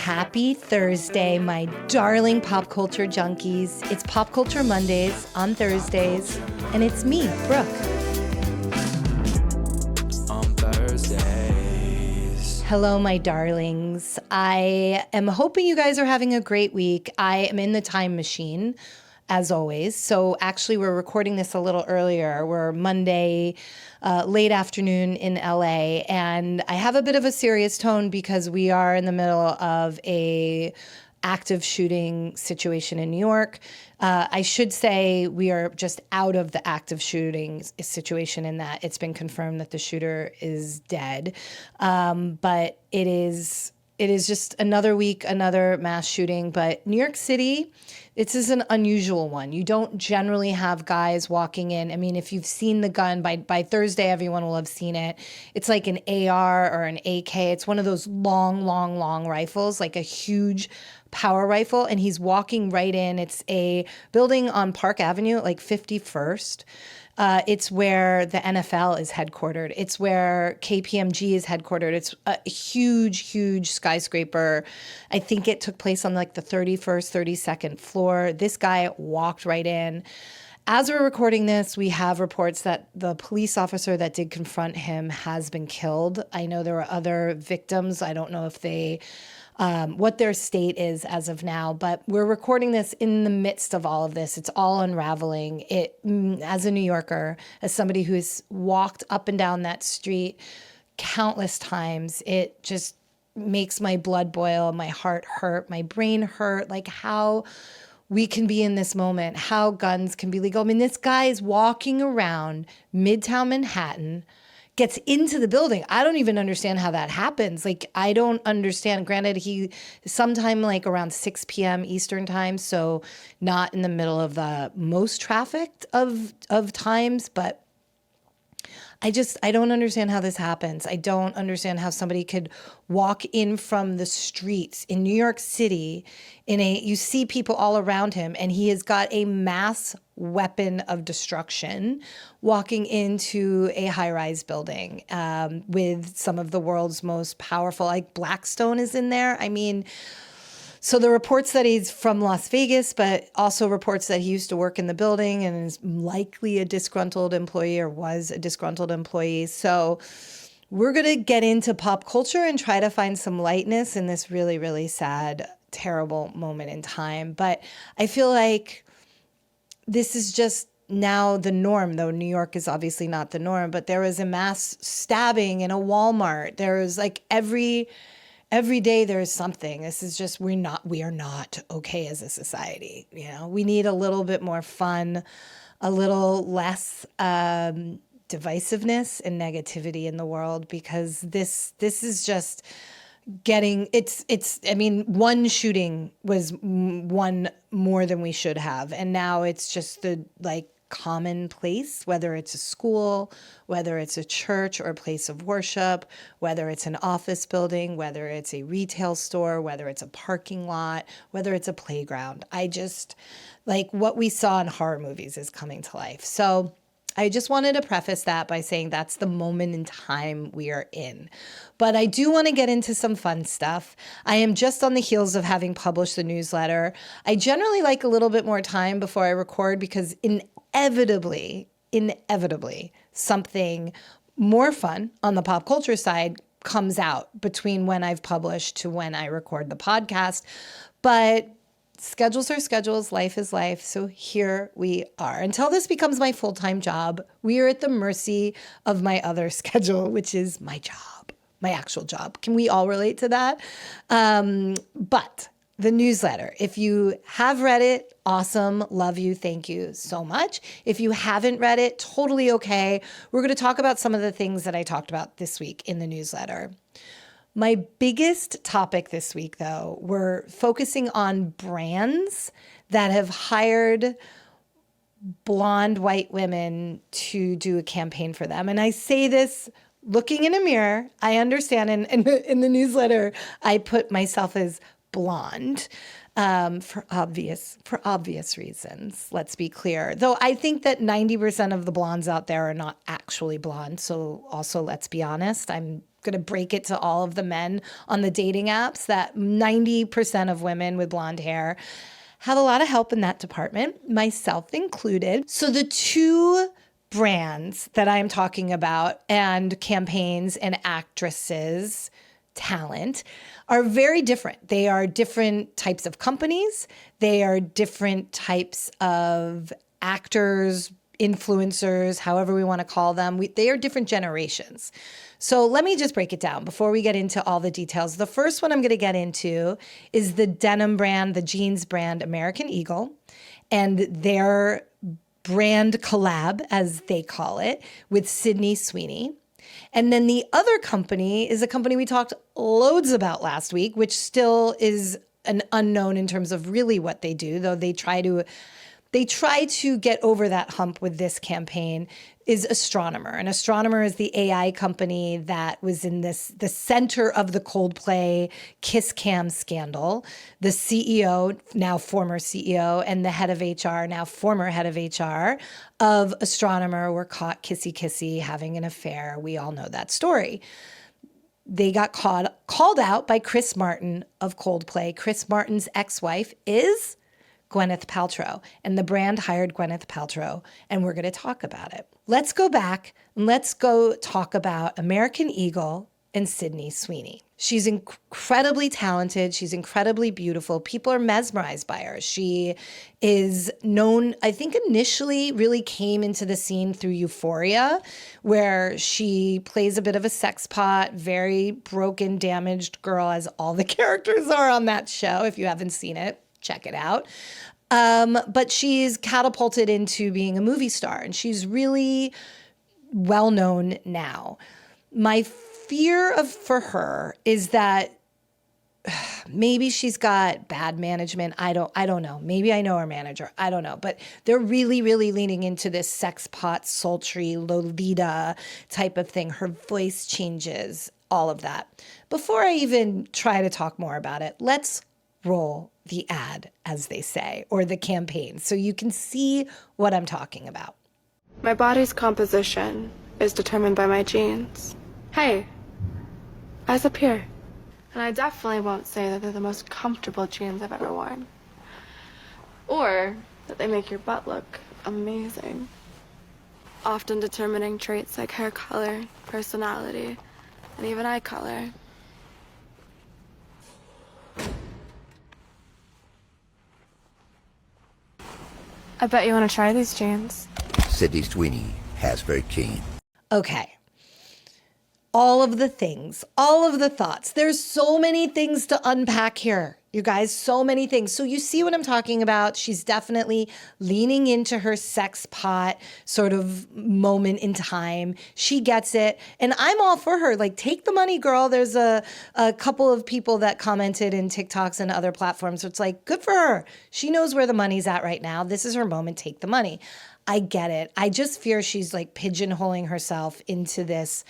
Happy Thursday, my darling pop culture junkies. It's Pop Culture Mondays on Thursdays, and it's me, Brooke. On Thursdays. Hello, my darlings. I am hoping you guys are having a great week. I am in the time machine, as always. So actually, we're recording this a little earlier. We're Monday, late afternoon in LA, and I have a bit of a serious tone because we are in the middle of a active shooting situation in New York. I should say we are just out of the active shooting situation in that it's been confirmed that the shooter is dead. But it is just another week, another mass shooting. But New York City, this is an unusual one. You don't generally have guys walking in. I mean, if you've seen the gun, by Thursday, everyone will have seen it. It's like an AR or an AK. It's one of those long rifles, like a huge power rifle. And he's walking right in. It's a building on Park Avenue, like 51st. It's where the NFL is headquartered. It's where KPMG is headquartered. It's a huge skyscraper. I think it took place on like the 31st, 32nd floor. This guy walked right in. As we're recording this, we have reports that the police officer that did confront him has been killed. I know there were other victims. I don't know if they... what their state is as of now, but we're recording this in the midst of all of this. It's all unraveling. As a New Yorker, as somebody who's walked up and down that street countless times, it just makes my blood boil, my heart hurt, my brain hurt, like how we can be in this moment, how guns can be legal. I mean, this guy is walking around Midtown Manhattan, gets into the building. I don't even understand how that happens. Like, I don't understand. Granted, he sometime like around 6 p.m. Eastern time, so not in the middle of the most trafficked of times, but I don't understand how this happens. I don't understand how somebody could walk in from the streets in New York City you see people all around him, and he has got a mass weapon of destruction walking into a high-rise building with some of the world's most powerful, like Blackstone is in there. I mean, so the reports that he's from Las Vegas, but also reports that he used to work in the building and is likely a disgruntled employee or was a disgruntled employee. So we're going to get into pop culture and try to find some lightness in this really, really sad, terrible moment in time. But I feel like this is just now the norm, though New York is obviously not the norm, but there was a mass stabbing in a Walmart. There was like every day there's something. This is just, we are not okay as a society. You know, we need a little bit more fun, a little less divisiveness and negativity in the world, because this is just getting, I mean, one shooting was one more than we should have. And now it's just the like commonplace, whether it's a school, whether it's a church or a place of worship, whether it's an office building, whether it's a retail store, whether it's a parking lot, whether it's a playground. I just, like, what we saw in horror movies is coming to life. So I just wanted to preface that by saying that's the moment in time we are in. But I do want to get into some fun stuff. I am just on the heels of having published the newsletter. I generally like a little bit more time before I record because inevitably, something more fun on the pop culture side comes out between when I've published to when I record the podcast. But schedules are schedules, life is life, so here we are. Until this becomes my full-time job, we are at the mercy of my other schedule, which is my job, my actual job. Can we all relate to that? But the newsletter, if you have read it, awesome, love you, thank you so much. If you haven't read it, totally okay. We're going to talk about some of the things that I talked about this week in the newsletter. My biggest topic this week, though, we're focusing on brands that have hired blonde white women to do a campaign for them. And I say this looking in a mirror. I understand in the newsletter, I put myself as blonde for obvious reasons. Let's be clear. Though I think that 90% of the blondes out there are not actually blonde. So also, let's be honest, I'm going to break it to all of the men on the dating apps that 90% of women with blonde hair have a lot of help in that department, myself included. So the two brands that I'm talking about and campaigns and actresses, talent, are very different. They are different types of companies. They are different types of actors, influencers, however we want to call them. They are different generations. So let me just break it down before we get into all the details. The first one I'm going to get into is the denim brand, the jeans brand, American Eagle, and their brand collab, as they call it, with Sydney Sweeney. And then the other company is a company we talked loads about last week, which still is an unknown in terms of really what they do, though they try to get over that hump with this campaign, is Astronomer. And Astronomer is the AI company that was in the center of the Coldplay KISS Cam scandal. The CEO, now former CEO, and the head of HR, now former head of HR of Astronomer were caught kissy-kissy having an affair. We all know that story. They got called out by Chris Martin of Coldplay. Chris Martin's ex-wife is Gwyneth Paltrow, and the brand hired Gwyneth Paltrow, and we're going to talk about it. Let's go back and let's go talk about American Eagle and Sydney Sweeney. She's incredibly talented. She's incredibly beautiful. People are mesmerized by her. She is known, I think initially really came into the scene through Euphoria, where she plays a bit of a sex pot, very broken, damaged girl, as all the characters are on that show. If you haven't seen it, check it out. But she's catapulted into being a movie star, and she's really well known now. My fear for her is that maybe she's got bad management. I don't know. Maybe I know her manager. I don't know. But they're really, really leaning into this sex pot, sultry, Lolita type of thing. Her voice changes, all of that. Before I even try to talk more about it, let's roll the ad, as they say, or the campaign, so you can see what I'm talking about. My body's composition is determined by my genes. Hey, eyes up here. And I definitely won't say that they're the most comfortable jeans I've ever worn. Or that they make your butt look amazing. Often determining traits like hair color, personality, and even eye color. I bet you want to try these jeans. Sydney Sweeney has very keen. Okay. All of the things, all of the thoughts. There's so many things to unpack here, you guys, so many things. So you see what I'm talking about? She's definitely leaning into her sex pot sort of moment in time. She gets it. And I'm all for her. Like, take the money, girl. There's a couple of people that commented in TikToks and other platforms. So it's like, good for her. She knows where the money's at right now. This is her moment. Take the money. I get it. I just fear she's like pigeonholing herself into this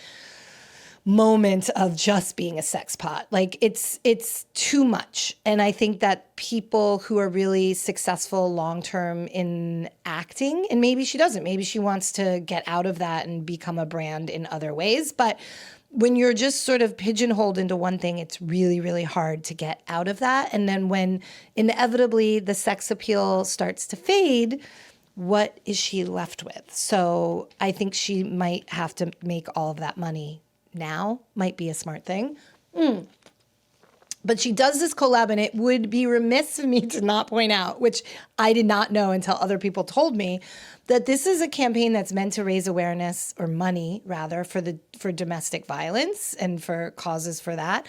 moment of just being a sex pot. Like, it's too much. And I think that people who are really successful long-term in acting, and maybe she doesn't, maybe she wants to get out of that and become a brand in other ways. But when you're just sort of pigeonholed into one thing, it's really, really hard to get out of that. And then when inevitably the sex appeal starts to fade, what is she left with? So I think she might have to make all of that money now. Might be a smart thing. But she does this collab, and it would be remiss of me to not point out, which I did not know until other people told me, that this is a campaign that's meant to raise awareness, or money rather, for domestic violence and for causes for that.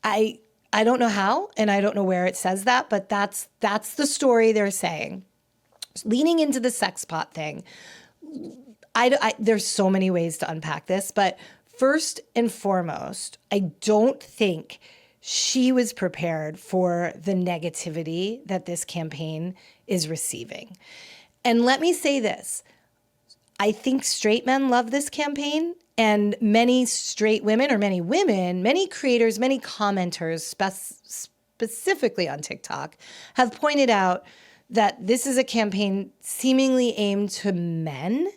I don't know how, and I don't know where it says that, but that's the story they're saying. Leaning into the sex pot thing, there's so many ways to unpack this, but first and foremost, I don't think she was prepared for the negativity that this campaign is receiving. And let me say this. I think straight men love this campaign, and many straight women, or many women, many creators, many commenters, specifically on TikTok, have pointed out that this is a campaign seemingly aimed to men.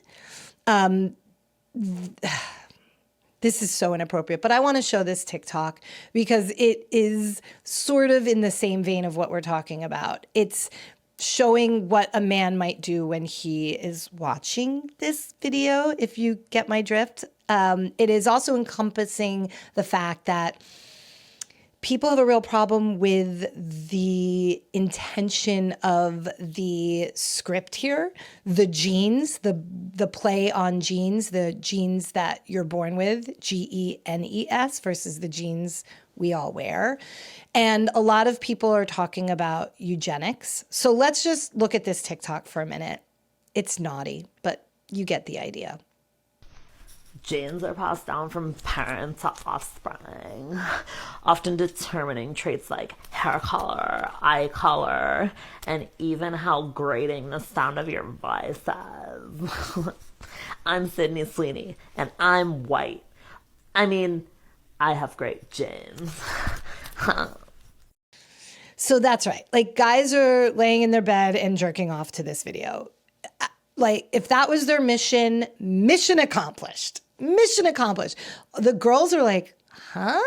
This is so inappropriate, but I want to show this TikTok because it is sort of in the same vein of what we're talking about. It's showing what a man might do when he is watching this video, if you get my drift. It is also encompassing the fact that people have a real problem with the intention of the script here, the genes, the play on genes, the genes that you're born with, genes, versus the genes we all wear. And a lot of people are talking about eugenics. So let's just look at this TikTok for a minute. It's naughty, but you get the idea. Genes are passed down from parent to offspring, often determining traits like hair color, eye color, and even how grating the sound of your voice is. I'm Sydney Sweeney, and I'm white. I mean, I have great genes. So that's right. Like, guys are laying in their bed and jerking off to this video. Like, if that was their mission, mission accomplished. Mission accomplished. The girls are like, huh?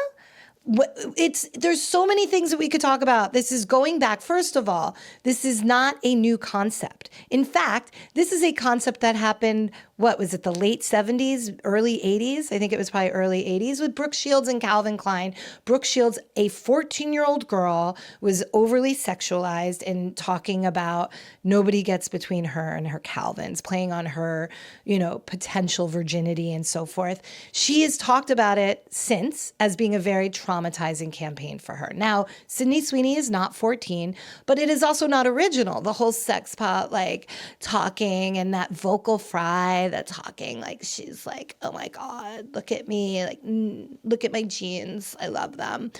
There's so many things that we could talk about. This is going back. First of all, this is not a new concept. In fact, this is a concept that happened, what was it, the late 70s, early 80s? I think it was probably early 80s with Brooke Shields and Calvin Klein. Brooke Shields, a 14-year-old girl, was overly sexualized and talking about nobody gets between her and her Calvins, playing on her, potential virginity and so forth. She has talked about it since as being a very traumatizing campaign for her. Now, Sydney Sweeney is not 14, but it is also not original. The whole sex pot, like talking and that vocal fry, that talking like she's like, oh my God, look at me, like, look at my jeans. I love them.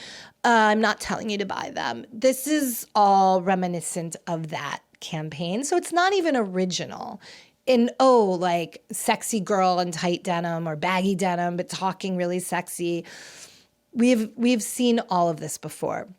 I'm not telling you to buy them. This is all reminiscent of that campaign. So it's not even original. Like sexy girl in tight denim or baggy denim, but talking really sexy. We've seen all of this before.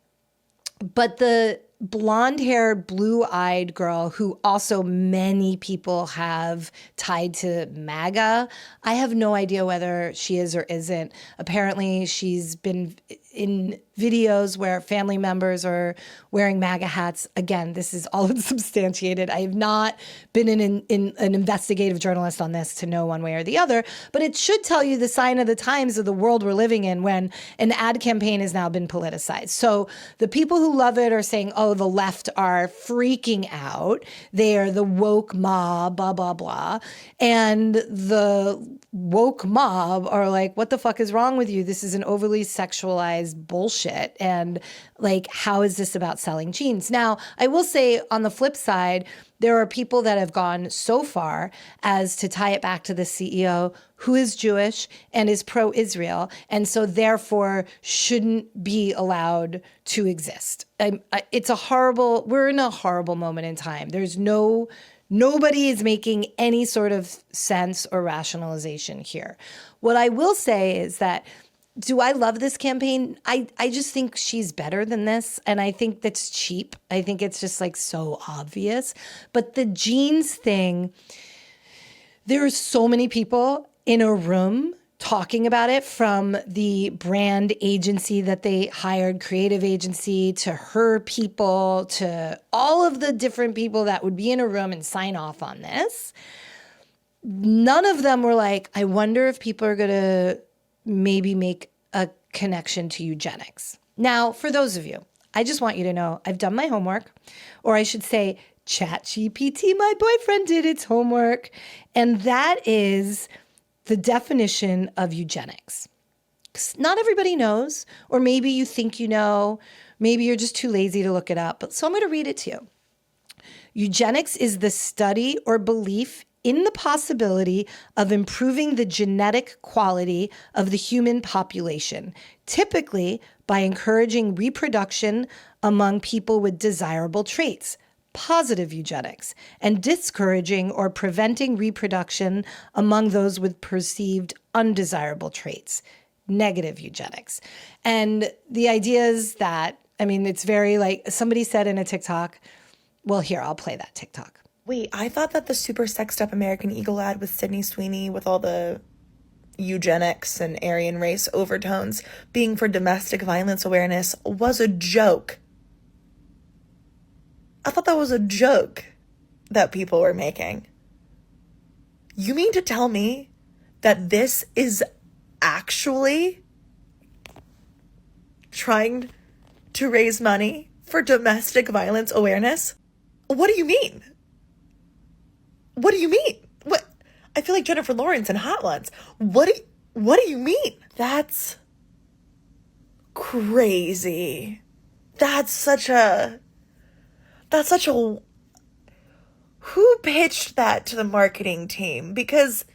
But the blonde-haired, blue-eyed girl who also many people have tied to MAGA, I have no idea whether she is or isn't. Apparently, she's been in videos where family members are wearing MAGA hats. Again, this is all unsubstantiated. I have not been an investigative journalist on this to know one way or the other, but it should tell you the sign of the times of the world we're living in when an ad campaign has now been politicized. So the people who love it are saying, oh, the left are freaking out. They are the woke mob, blah, blah, blah. And the woke mob are like, what the fuck is wrong with you? This is an overly sexualized bullshit. And like, how is this about selling jeans? Now, I will say on the flip side, there are people that have gone so far as to tie it back to the CEO who is Jewish and is pro-Israel, and so therefore shouldn't be allowed to exist. We're in a horrible moment in time. Nobody is making any sort of sense or rationalization here. What I will say is that, do I love this campaign? I just think she's better than this. And I think that's cheap. I think it's just like so obvious. But the jeans thing, there are so many people in a room talking about it, from the brand agency that they hired, creative agency, to her people, to all of the different people that would be in a room and sign off on this. None of them were like, I wonder if people are going to maybe make a connection to eugenics. Now, for those of you, I just want you to know I've done my homework, or I should say ChatGPT, my boyfriend, did its homework. And that is the definition of eugenics. Not everybody knows, or maybe you think you know, maybe you're just too lazy to look it up. So I'm going to read it to you. Eugenics is the study or belief in the possibility of improving the genetic quality of the human population, typically by encouraging reproduction among people with desirable traits, positive eugenics, and discouraging or preventing reproduction among those with perceived undesirable traits, negative eugenics. And the idea is that, it's very like somebody said in a TikTok, well, here, I'll play that TikTok. Wait, I thought that the super sexed up American Eagle ad with Sydney Sweeney with all the eugenics and Aryan race overtones being for domestic violence awareness was a joke. I thought that was a joke that people were making. You mean to tell me that this is actually trying to raise money for domestic violence awareness? What do you mean? What do you mean? What? I feel like Jennifer Lawrence in Hot Ones. What do you mean? That's crazy. That's such a who pitched that to the marketing team? Because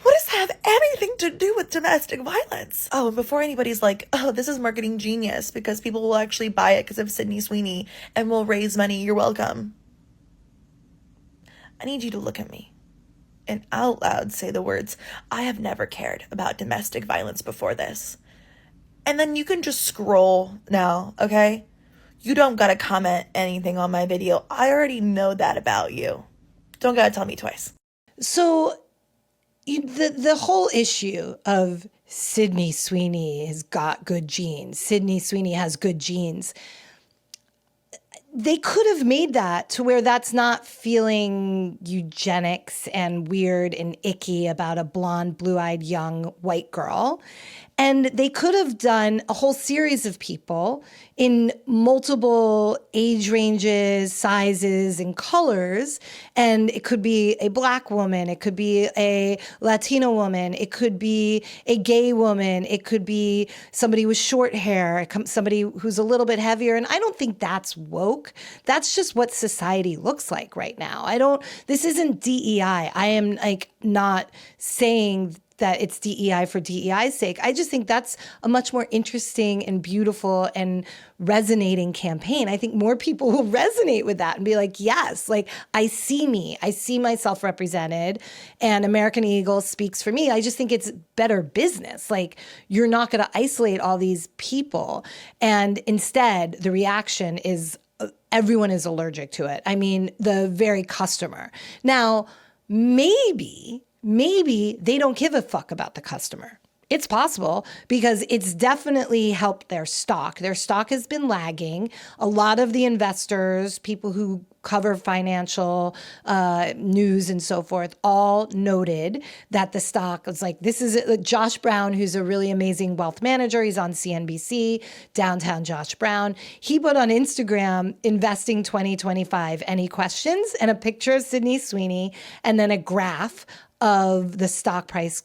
what does that have anything to do with domestic violence? Oh, and before anybody's like, oh, this is marketing genius because people will actually buy it because of Sydney Sweeney and will raise money, you're welcome. I need you to look at me and out loud say the words, I have never cared about domestic violence before this. And then you can just scroll now, okay? You don't gotta comment anything on my video. I already know that about you. Don't gotta tell me twice. So the whole issue of Sydney Sweeney has got good genes. Sydney Sweeney has good genes. They could have made that to where that's not feeling eugenics and weird and icky about a blonde, blue-eyed young white girl. And they could have done a whole series of people in multiple age ranges, sizes, and colors. And it could be a Black woman. It could be a Latino woman. It could be a gay woman. It could be somebody with short hair, somebody who's a little bit heavier. And I don't think that's woke. That's just what society looks like right now. This isn't DEI. I am not saying that it's DEI for DEI's sake. I just think that's a much more interesting and beautiful and resonating campaign. I think more people will resonate with that and be like, yes, I see myself represented, and American Eagle speaks for me. I just think it's better business. You're not going to isolate all these people. And instead, the reaction is everyone is allergic to it. I mean, the very customer. Now, maybe they don't give a fuck about the customer. It's possible because it's definitely helped their stock. Their stock has been lagging. A lot of the investors, people who cover financial news and so forth, all noted that the stock was this is Josh Brown, who's a really amazing wealth manager. He's on CNBC, Downtown Josh Brown. He put on Instagram, investing 2025, any questions? And a picture of Sydney Sweeney and then a graph of the stock price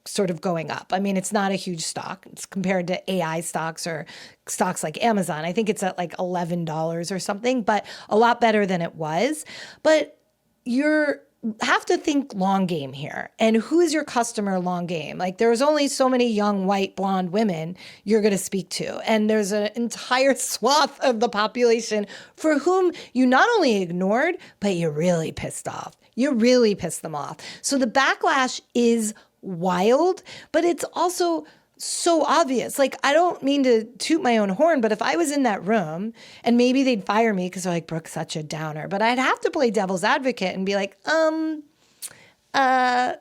sort of going up. I mean, it's not a huge stock. It's compared to AI stocks or stocks like Amazon. I think it's at $11 or something, but a lot better than it was. But you have to think long game here. And who is your customer long game? There's only so many young, white, blonde women you're going to speak to. And there's an entire swath of the population for whom you not only ignored, but you really pissed off. You really pissed them off. So the backlash is wild, but it's also so obvious. I don't mean to toot my own horn, but if I was in that room, and maybe they'd fire me because they're like, Brooke's such a downer, but I'd have to play devil's advocate and be like, has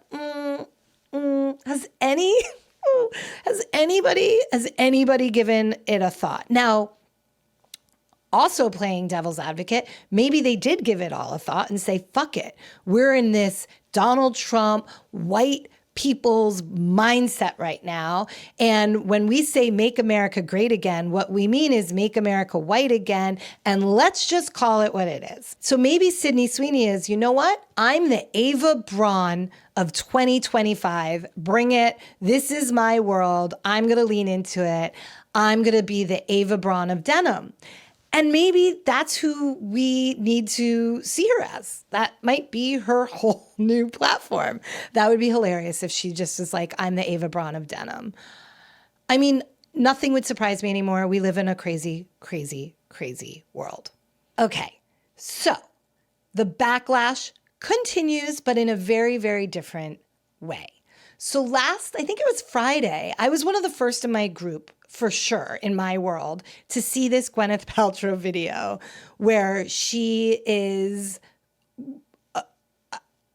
anybody given it a thought? Now, also playing devil's advocate, maybe they did give it all a thought and say, fuck it. We're in this Donald Trump white people's mindset right now. And when we say make America great again, what we mean is make America white again. And let's just call it what it is. So maybe Sydney Sweeney is, you know what? I'm the Ava Braun of 2025. Bring it. This is my world. I'm going to lean into it. I'm going to be the Ava Braun of denim. And maybe that's who we need to see her as. That might be her whole new platform. That would be hilarious if she just was like, I'm the Ava Braun of denim. I mean, nothing would surprise me anymore. We live in a crazy, crazy, crazy world. Okay, so the backlash continues, but in a very, very different way. So I think it was Friday, I was one of the first in my group, for sure, in my world, to see this Gwyneth Paltrow video where she is,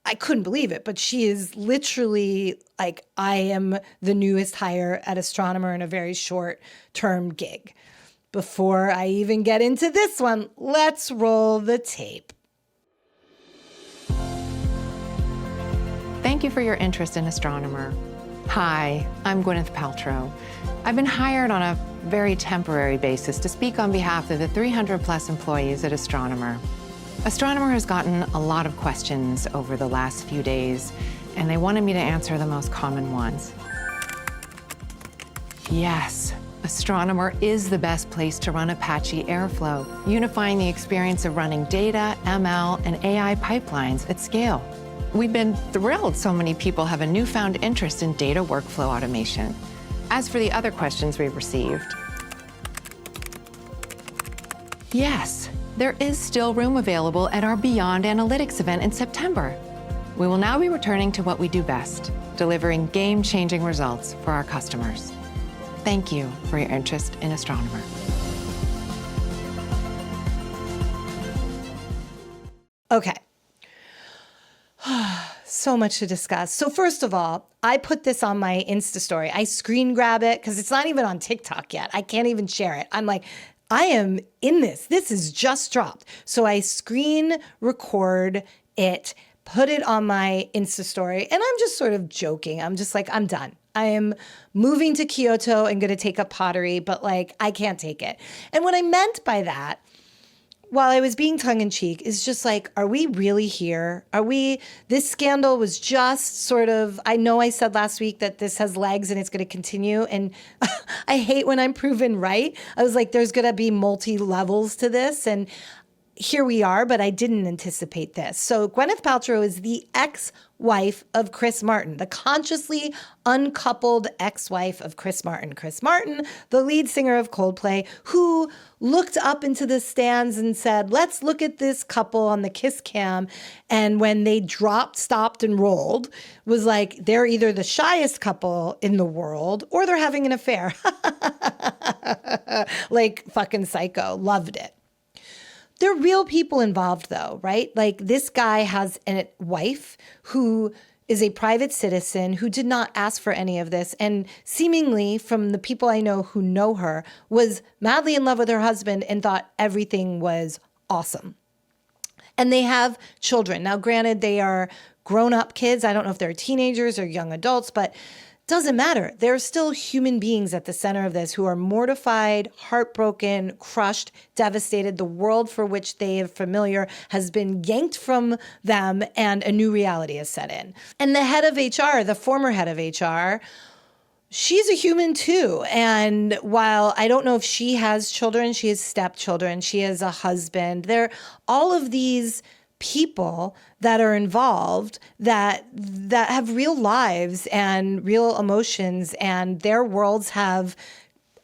I I couldn't believe it, but she is literally like, I am the newest hire at Astronomer in a very short-term gig. Before I even get into this one, let's roll the tape. Thank you for your interest in Astronomer. Hi, I'm Gwyneth Paltrow. I've been hired on a very temporary basis to speak on behalf of the 300+ employees at Astronomer. Astronomer has gotten a lot of questions over the last few days, and they wanted me to answer the most common ones. Yes, Astronomer is the best place to run Apache Airflow, unifying the experience of running data, ML, and AI pipelines at scale. We've been thrilled so many people have a newfound interest in data workflow automation. As for the other questions we've received, yes, there is still room available at our Beyond Analytics event in September. We will now be returning to what we do best, delivering game-changing results for our customers. Thank you for your interest in Astronomer. Okay. So much to discuss. So first of all, I put this on my Insta story. I screen grab it because it's not even on TikTok yet. I can't even share it. I'm like, I am in this. This is just dropped. So I screen record it, put it on my Insta story, and I'm just sort of joking. I'm just like, I'm done. I am moving to Kyoto and going to take up pottery, but like, I can't take it. And what I meant by that, while I was being tongue-in-cheek, is just like, are we really here? This scandal was just sort of, I know I said last week that this has legs and it's going to continue, and I hate when I'm proven right. I was like, there's going to be multi-levels to this, and here we are, but I didn't anticipate this. So Gwyneth Paltrow is the ex-wife of Chris Martin, the consciously uncoupled ex-wife of Chris Martin. Chris Martin, the lead singer of Coldplay, who looked up into the stands and said, let's look at this couple on the KISS cam. And when they dropped, stopped, and rolled, was like, they're either the shyest couple in the world or they're having an affair. Like fucking psycho. Loved it. There are real people involved, though, right? Like, this guy has a wife who is a private citizen who did not ask for any of this, and seemingly, from the people I know who know her, was madly in love with her husband and thought everything was awesome. And they have children. Now, granted, they are grown-up kids. I don't know if they're teenagers or young adults, but doesn't matter. There are still human beings at the center of this who are mortified, heartbroken, crushed, devastated. The world for which they are familiar has been yanked from them, and a new reality has set in. And the head of HR, the former head of HR, she's a human too. And while I don't know if she has children, she has stepchildren, she has a husband. There are all of these people that are involved that have real lives and real emotions, and their worlds have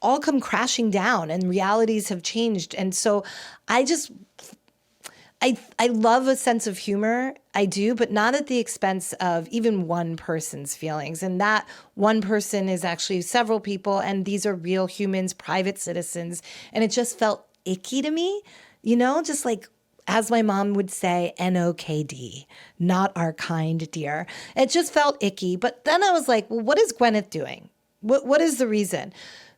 all come crashing down and realities have changed. And so I love a sense of humor. I do, but not at the expense of even one person's feelings. And that one person is actually several people, and these are real humans, private citizens. And it just felt icky to me, just like, as my mom would say, NOKD, not our kind dear. It just felt icky. But then I was like, well, what is Gwyneth doing? What is the reason?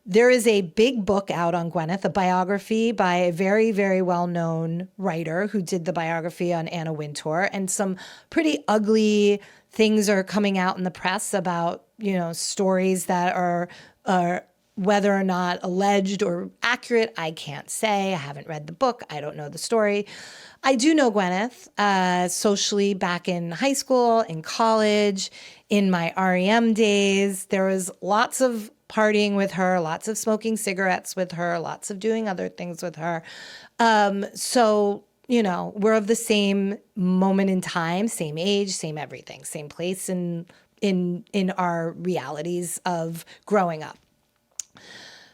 There is a big book out on Gwyneth, a biography by a very, very well-known writer who did the biography on Anna Wintour. And some pretty ugly things are coming out in the press about, stories that are whether or not alleged or accurate, I can't say. I haven't read the book. I don't know the story. I do know Gwyneth socially back in high school, in college, in my REM days. There was lots of partying with her, lots of smoking cigarettes with her, lots of doing other things with her. So, we're of the same moment in time, same age, same everything, same place in our realities of growing up.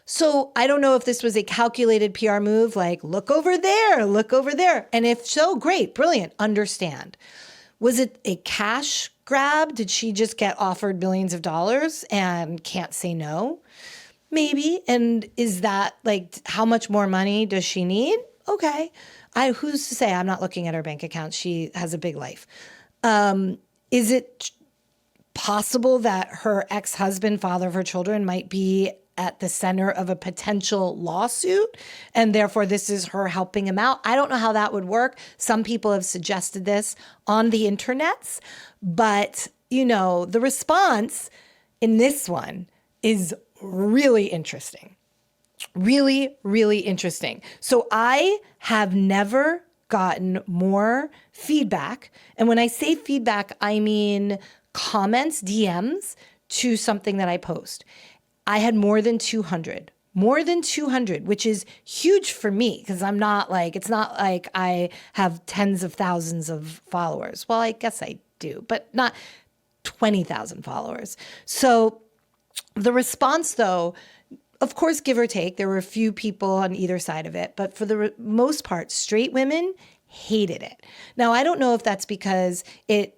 So I don't know if this was a calculated PR move, like, look over there, look over there. And if so, great, brilliant, understand. Was it a cash grab? Did she just get offered millions of dollars and can't say no? Maybe. And is that like, how much more money does she need? Okay. Who's to say? I'm not looking at her bank account. She has a big life. Is it possible that her ex-husband, father of her children, might be at the center of a potential lawsuit, and therefore this is her helping him out? I don't know how that would work. Some people have suggested this on the internets, but the response in this one is really interesting. Really, really interesting. So I have never gotten more feedback. And when I say feedback, I mean comments, DMs to something that I post. I had more than 200, which is huge for me because I'm not like, it's not like I have tens of thousands of followers. Well, I guess I do, but not 20,000 followers. So the response though, of course, give or take, there were a few people on either side of it, but for the most part, straight women hated it. Now, I don't know if that's because it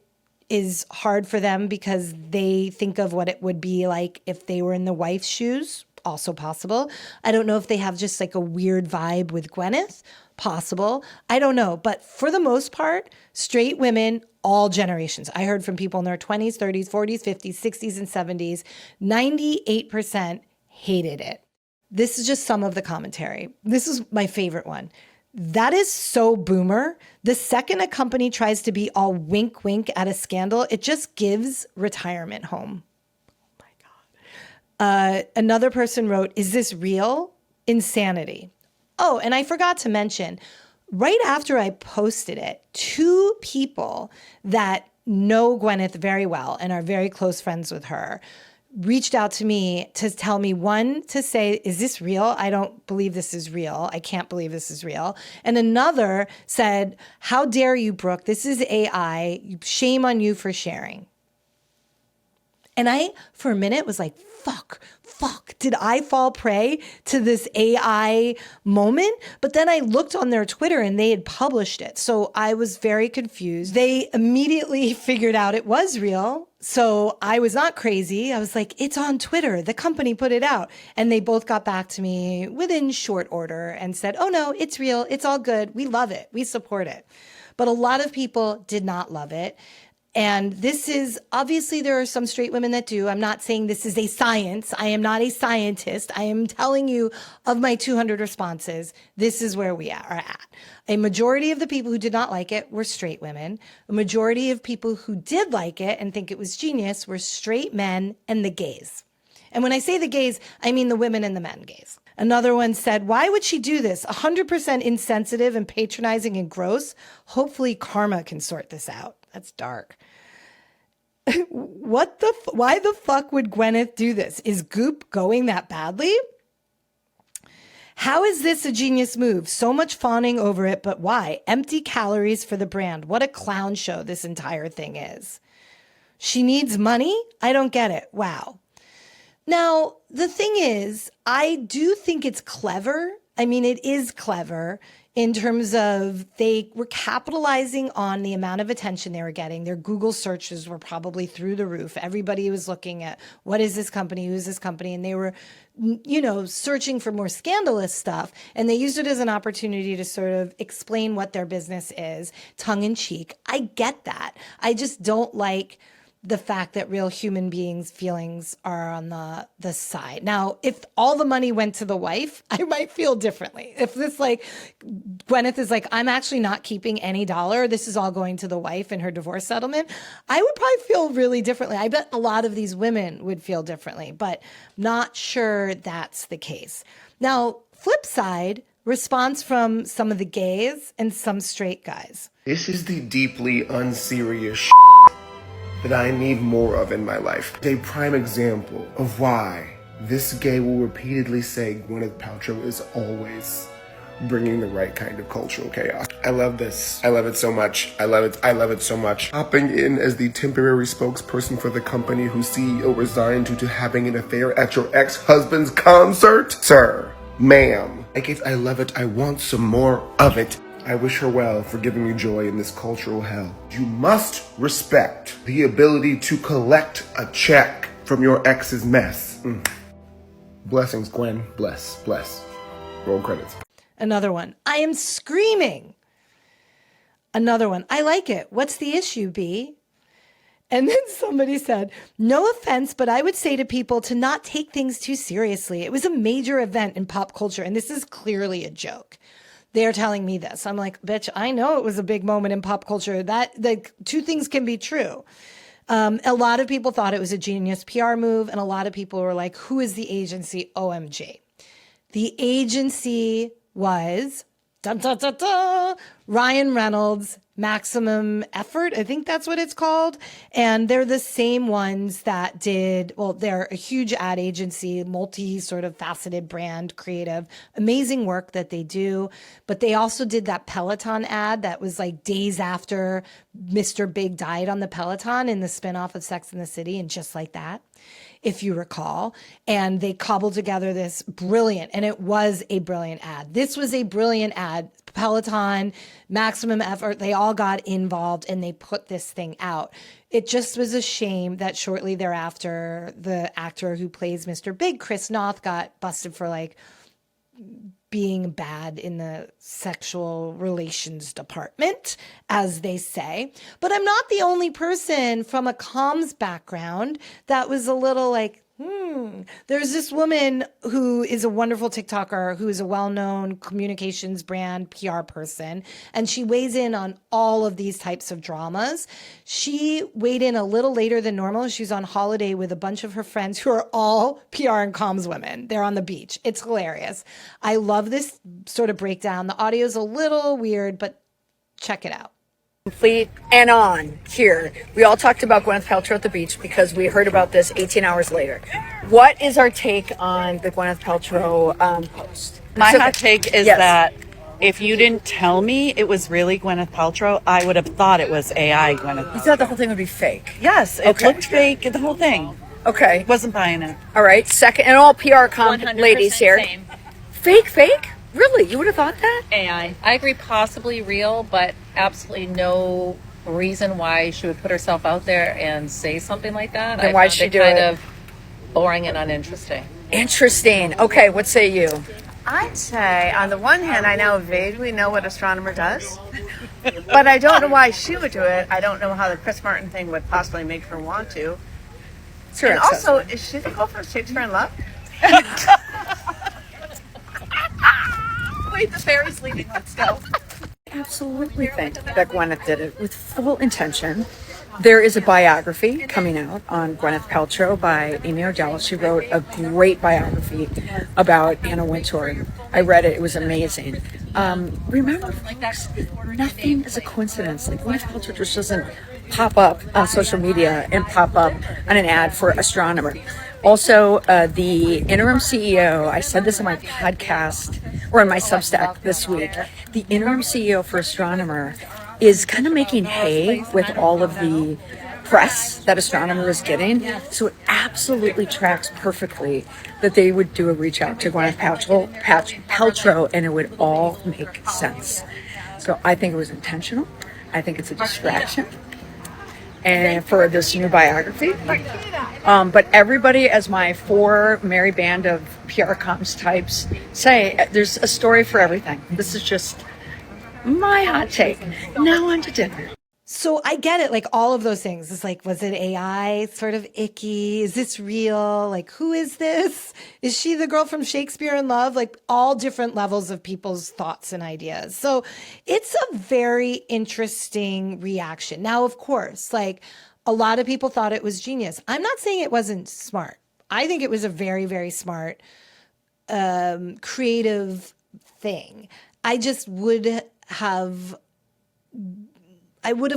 is hard for them because they think of what it would be like if they were in the wife's shoes. Also possible. I don't know if they have just like a weird vibe with Gwyneth. Possible. I don't know. But for the most part, straight women, all generations. I heard from people in their 20s, 30s, 40s, 50s, 60s, and 70s. 98% hated it. This is just some of the commentary. This is my favorite one. That is so boomer. The second a company tries to be all wink, wink at a scandal, it just gives retirement home. Oh my God. Another person wrote, "Is this real? Insanity." Oh, and I forgot to mention, right after I posted it, two people that know Gwyneth very well and are very close friends with her reached out to me to tell me, one, to say, "Is this real? I don't believe this is real. I can't believe this is real." And another said, "How dare you, Brooke? This is AI. Shame on you for sharing." And I, for a minute, was like, fuck, did I fall prey to this AI moment? But then I looked on their Twitter and they had published it. So I was very confused. They immediately figured out it was real. So I was not crazy. I was like, it's on Twitter. The company put it out. And they both got back to me within short order and said, "Oh no, it's real. It's all good. We love it. We support it." But a lot of people did not love it. And this is, obviously there are some straight women that do. I'm not saying this is a science. I am not a scientist. I am telling you, of my 200 responses, this is where we are at. A majority of the people who did not like it were straight women. A majority of people who did like it and think it was genius were straight men and the gays. And when I say the gays, I mean the women and the men gays. Another one said, "Why would she do this? 100% insensitive and patronizing and gross. Hopefully karma can sort this out." That's dark. Why the fuck would Gwyneth do this? Is Goop going that badly? How is this a genius move? So much fawning over it, but why? Empty calories for the brand. What a clown show this entire thing is. She needs money? I don't get it. Wow. Now, the thing is, I do think it's clever. I mean, it is clever in terms of they were capitalizing on the amount of attention they were getting. Their Google searches were probably through the roof. Everybody was looking at, what is this company? Who is this company? And they were, searching for more scandalous stuff. And they used it as an opportunity to sort of explain what their business is, tongue in cheek. I get that. I just don't like the fact that real human beings' feelings are on the side. Now, if all the money went to the wife, I might feel differently. If this Gwyneth is like, "I'm actually not keeping any dollar. This is all going to the wife and her divorce settlement," I would probably feel really differently. I bet a lot of these women would feel differently, but not sure that's the case. Now, flip side, response from some of the gays and some straight guys. "This is the deeply unserious that I need more of in my life. A prime example of why this gay will repeatedly say Gwyneth Paltrow is always bringing the right kind of cultural chaos. I love this. I love it so much. I love it so much. Hopping in as the temporary spokesperson for the company whose CEO resigned due to having an affair at your ex-husband's concert? Sir, ma'am. I love it. I want some more of it. I wish her well for giving me joy in this cultural hell. You must respect the ability to collect a check from your ex's mess. Blessings, Gwen. Bless. Roll credits. Another one, "I am screaming." Another one, "I like it. What's the issue, B?" And then somebody said, no offense, but I would say to people to not take things too seriously. It was a major event in pop culture, and this is clearly a joke. They're telling me this. I'm like, bitch, I know it was a big moment in pop culture. That two things can be true. A lot of people thought it was a genius PR move, and a lot of people were like, who is the agency? OMG. The agency was dun, dun, dun, dun, Ryan Reynolds, Maximum Effort. I think that's what it's called. And they're the same ones that did, well, they're a huge ad agency, multi sort of faceted brand, creative, amazing work that they do. But they also did that Peloton ad that was like days after Mr. Big died on the Peloton in the spinoff of Sex and the City. And just like that, if you recall, and they cobbled together this brilliant, and it was a brilliant ad. This was a brilliant ad. Peloton, Maximum Effort, they all got involved and they put this thing out. It just was a shame that shortly thereafter, the actor who plays Mr. Big, Chris Noth, got busted for like being bad in the sexual relations department, as they say. But I'm not the only person from a comms background that was a little like, There's this woman who is a wonderful TikToker, who is a well-known communications brand PR person, and she weighs in on all of these types of dramas. She weighed in a little later than normal. She's on holiday with a bunch of her friends who are all PR and comms women. They're on the beach. It's hilarious. I love this sort of breakdown. The audio's a little weird, but check it out. Complete and on here. We all talked about Gwyneth Paltrow at the beach because we heard about this 18 hours later. What is our take on the Gwyneth Paltrow post? My hot take is that if you didn't tell me it was really Gwyneth Paltrow, I would have thought it was AI Gwyneth Paltrow. You thought the whole thing would be fake? Yes, it looked fake, the whole thing. Okay. Wasn't buying it. All right, second, and all PR ladies here. Same. Fake? Really? You would have thought that? AI. I agree, possibly real, but absolutely no reason why she would put herself out there and say something like that. Then why'd she do kind it? of boring and uninteresting. Interesting. Okay, what say you? I'd say, on the one hand, I now vaguely know what Astronomer does, but I don't know why she would do it. I don't know how the Chris Martin thing would possibly make her want to. Sure. And also, is she the girl from Shakespeare in Love? Wait, the fairy's leaving. Let's go. Absolutely think that Gwyneth did it with full intention. There is a biography coming out on Gwyneth Paltrow by Amy O'Dell. She wrote a great biography about Anna Wintour. I read it. It was amazing. Remember, nothing is a coincidence. Like, Gwyneth Paltrow just doesn't pop up on social media and pop up on an ad for Astronomer. Also, the interim CEO, I said this in my podcast or in my Substack this week, the interim CEO for Astronomer is kind of making hay with all of the press that Astronomer is getting. So it absolutely tracks perfectly that they would do a reach out to Gwyneth Paltrow and it would all make sense. So I think it was intentional. I think it's a distraction. And for this new biography. But everybody, as my four merry band of PR comms types say, there's a story for everything. This is just my hot take. Now on to dinner. So I get it, like all of those things. It's like, was it AI? Sort of icky. Is this real? Like, who is this? Is she the girl from Shakespeare in Love? Like, all different levels of people's thoughts and ideas. So it's a very interesting reaction. Now, of course, like a lot of people thought it was genius. I'm not saying it wasn't smart. I think it was a very, very smart, creative thing. I just would have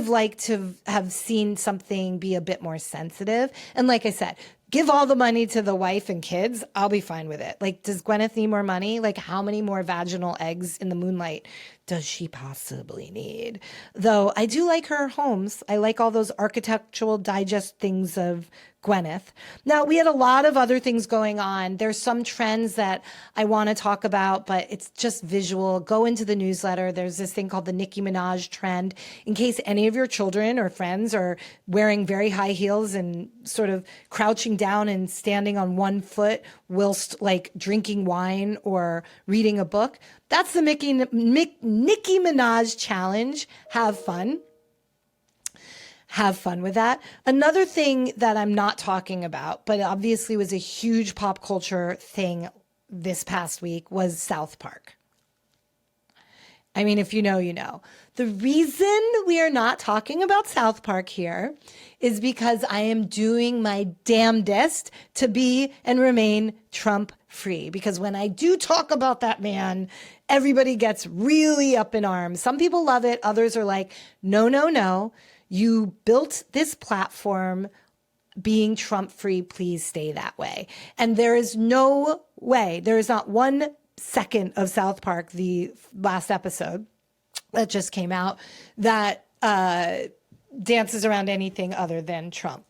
liked to have seen something be a bit more sensitive. And like I said, give all the money to the wife and kids. I'll be fine with it. Like, does Gwyneth need more money? Like, how many more vaginal eggs in the moonlight does she possibly need? Though I do like her homes. I like all those architectural digest things of Gwyneth. Now, we had a lot of other things going on. There's some trends that I want to talk about, but it's just visual. Go into the newsletter. There's this thing called the Nicki Minaj trend. In case any of your children or friends are wearing very high heels and sort of crouching down and standing on one foot whilst like drinking wine or reading a book, that's the Nicki Minaj challenge. Have fun. have fun with that. Another thing that I'm not talking about, but obviously was a huge pop culture thing this past week, was South Park. I mean, if you know, you know. The reason we are not talking about South Park here is because I am doing my damnedest to be and remain Trump free. Because when I do talk about that man, everybody gets really up in arms. Some people love it. Others are like, no, no, no. You built this platform being Trump free. Please stay that way. And there is no way, there is not 1 second of South Park, the last episode that just came out, that dances around anything other than Trump.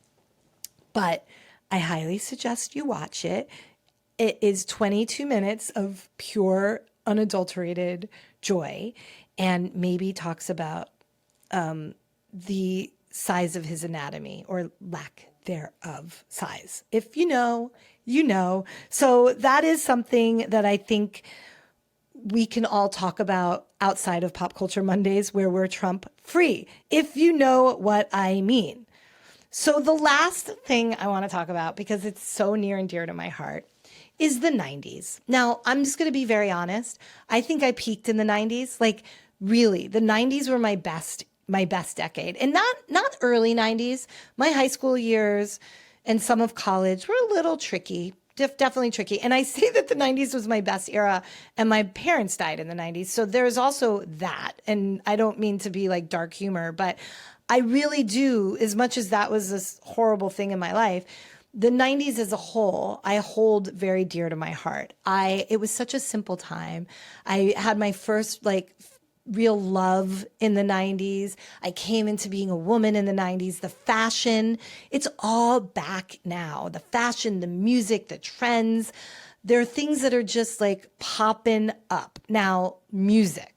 But I highly suggest you watch it. It is 22 minutes of pure, unadulterated joy, and maybe talks about the size of his anatomy, or lack thereof size. If you know, you know. So that is something that I think we can all talk about outside of Pop Culture Mondays, where we're Trump free, if you know what I mean. So the last thing I want to talk about, because it's so near and dear to my heart, is the 90s. Now, I'm just going to be very honest. I think I peaked in the 90s. Like, really, the 90s were my best decade. And not early 90s. My high school years and some of college were a little tricky. Definitely tricky. And I say that the 90s was my best era, and my parents died in the 90s. So there's also that. And I don't mean to be like dark humor, but I really do, as much as that was this horrible thing in my life, the 90s as a whole, I hold very dear to my heart. It was such a simple time. I had my first real love in the 90s. I came into being a woman in the 90s. The fashion, it's all back now. The fashion, the music, the trends. There are things that are just like popping up. Now, music.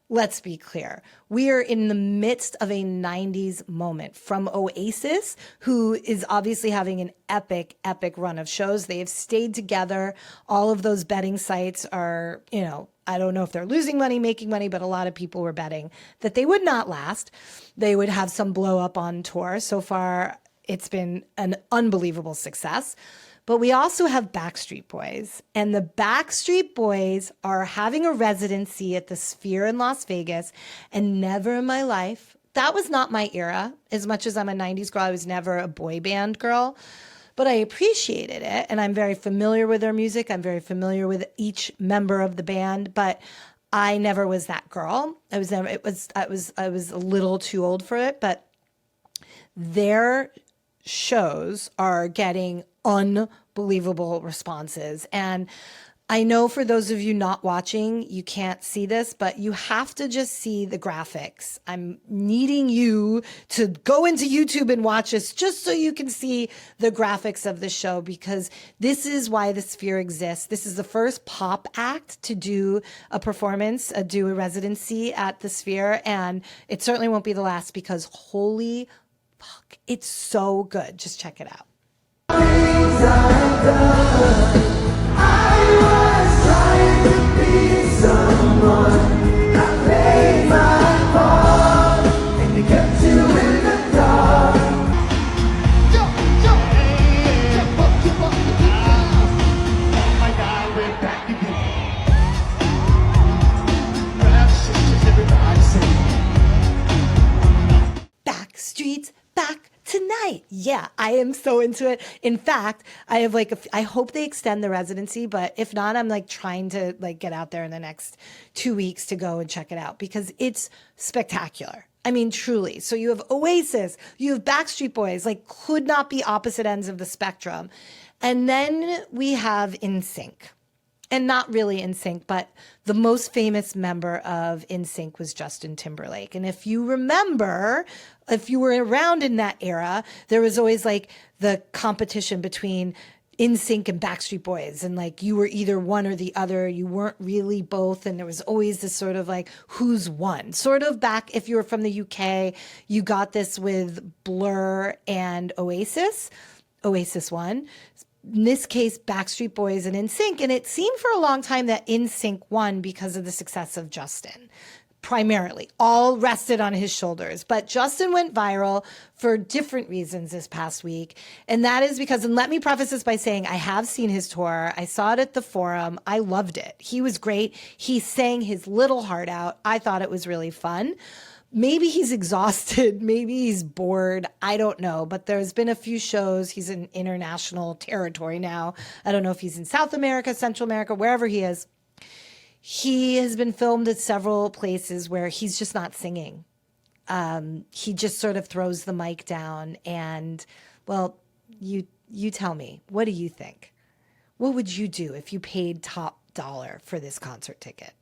Let's be clear. We are in the midst of a 90s moment, from Oasis, who is obviously having an epic, epic run of shows. They have stayed together. All of those betting sites are, I don't know if they're losing money, making money, but a lot of people were betting that they would not last. They would have some blow up on tour. So far, it's been an unbelievable success. But we also have Backstreet Boys, and the Backstreet Boys are having a residency at the Sphere in Las Vegas, and never in my life, that was not my era. As much as I'm a 90s girl, I was never a boy band girl, but I appreciated it, and I'm very familiar with their music. I'm very familiar with each member of the band, but I never was that girl. I was a little too old for it, but their shows are getting unbelievable responses. And I know for those of you not watching, you can't see this, but you have to just see the graphics. I'm needing you to go into YouTube and watch this just so you can see the graphics of the show, because this is why the Sphere exists. This is the first pop act to do a performance, do a residency at the Sphere, and it certainly won't be the last, because holy fuck, it's so good. Just check it out. Backstreet's back tonight. Yeah, I am so into it. In fact, I have I hope they extend the residency, but if not, I'm trying to get out there in the next 2 weeks to go and check it out, because it's spectacular. I mean, truly. So you have Oasis, you have Backstreet Boys, could not be opposite ends of the spectrum. And then we have NSYNC. And not really NSYNC, but the most famous member of NSYNC was Justin Timberlake. And if you remember, if you were around in that era, there was always the competition between NSYNC and Backstreet Boys. And you were either one or the other. You weren't really both. And there was always this sort of who's one. Sort of back, if you were from the UK, you got this with Blur and Oasis. Oasis won. In this case, Backstreet Boys and NSYNC. And it seemed for a long time that NSYNC won because of the success of Justin. primarily, all rested on his shoulders. But Justin went viral for different reasons this past week. And that is because, and let me preface this by saying, I have seen his tour. I saw it at the Forum. I loved it. He was great. He sang his little heart out. I thought it was really fun. Maybe he's exhausted. Maybe he's bored. I don't know. But there's been a few shows. He's in international territory now. I don't know if he's in South America, Central America, wherever he is. He has been filmed at several places where he's just not singing. He just sort of throws the mic down and, well, you tell me, what do you think? What would you do if you paid top dollar for this concert ticket?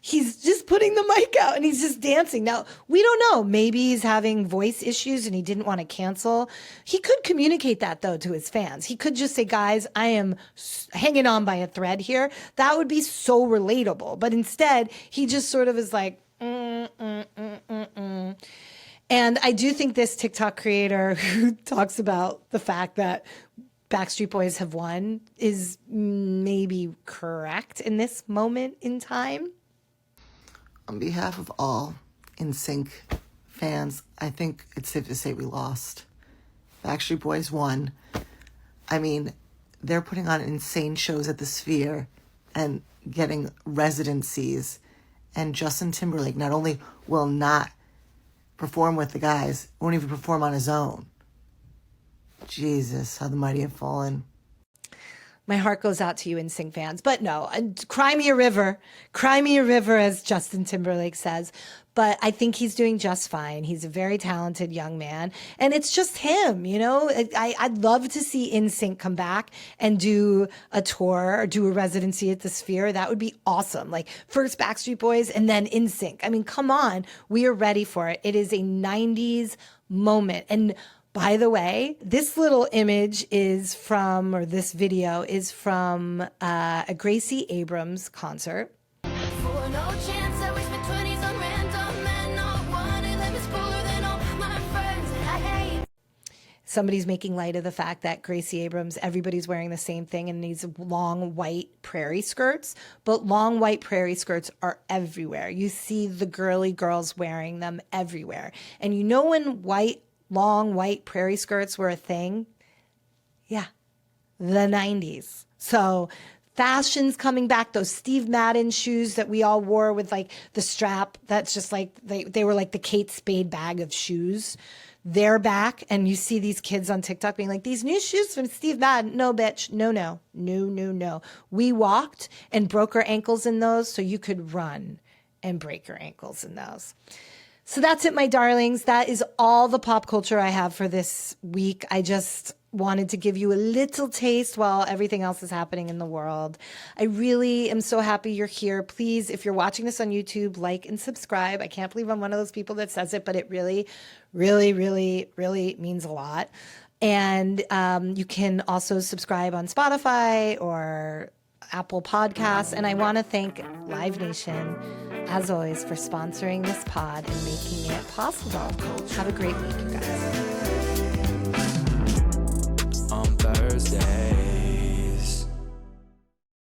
He's just putting the mic out and he's just dancing. Now, we don't know. Maybe he's having voice issues and he didn't want to cancel. He could communicate that, though, to his fans. He could just say, guys, I am hanging on by a thread here. That would be so relatable. But instead, he just sort of is like, And I do think this TikTok creator who talks about the fact that Backstreet Boys have won is maybe correct in this moment in time. On behalf of all NSYNC fans, I think it's safe to say we lost. Backstreet Boys won. I mean, they're putting on insane shows at the Sphere and getting residencies. And Justin Timberlake not only will not perform with the guys, won't even perform on his own. Jesus, how the mighty have fallen. My heart goes out to you, NSYNC fans. But no, cry me a river, as Justin Timberlake says. But I think he's doing just fine. He's a very talented young man. And it's just him, you know? I'd love to see NSYNC come back and do a tour or do a residency at the Sphere. That would be awesome. Like, first Backstreet Boys and then NSYNC. I mean, come on. We are ready for it. It is a 90s moment. And by the way, this little image is from, or this video is from a Gracie Abrams concert. Somebody's making light of the fact that Gracie Abrams, everybody's wearing the same thing in these long white prairie skirts, but long white prairie skirts are everywhere. You see the girly girls wearing them everywhere. And you know when long white prairie skirts were a thing? Yeah, the 90s. So fashion's coming back. Those Steve Madden shoes that we all wore with like the strap, that's just like, they were like the Kate Spade bag of shoes. They're back, and you see these kids on TikTok being like, these new shoes from Steve Madden. No, bitch. No. We walked and broke our ankles in those so you could run and break your ankles in those. So that's it, my darlings. That is all the pop culture I have for this week. I just wanted to give you a little taste while everything else is happening in the world. I really am so happy you're here. Please, if you're watching this on YouTube, like and subscribe. I can't believe I'm one of those people that says it, but it really, really, really, really means a lot. And you can also subscribe on Spotify or Apple Podcasts. And I want to thank Live Nation, as always, for sponsoring this pod and making it possible. Have a great week, you guys. On Thursday.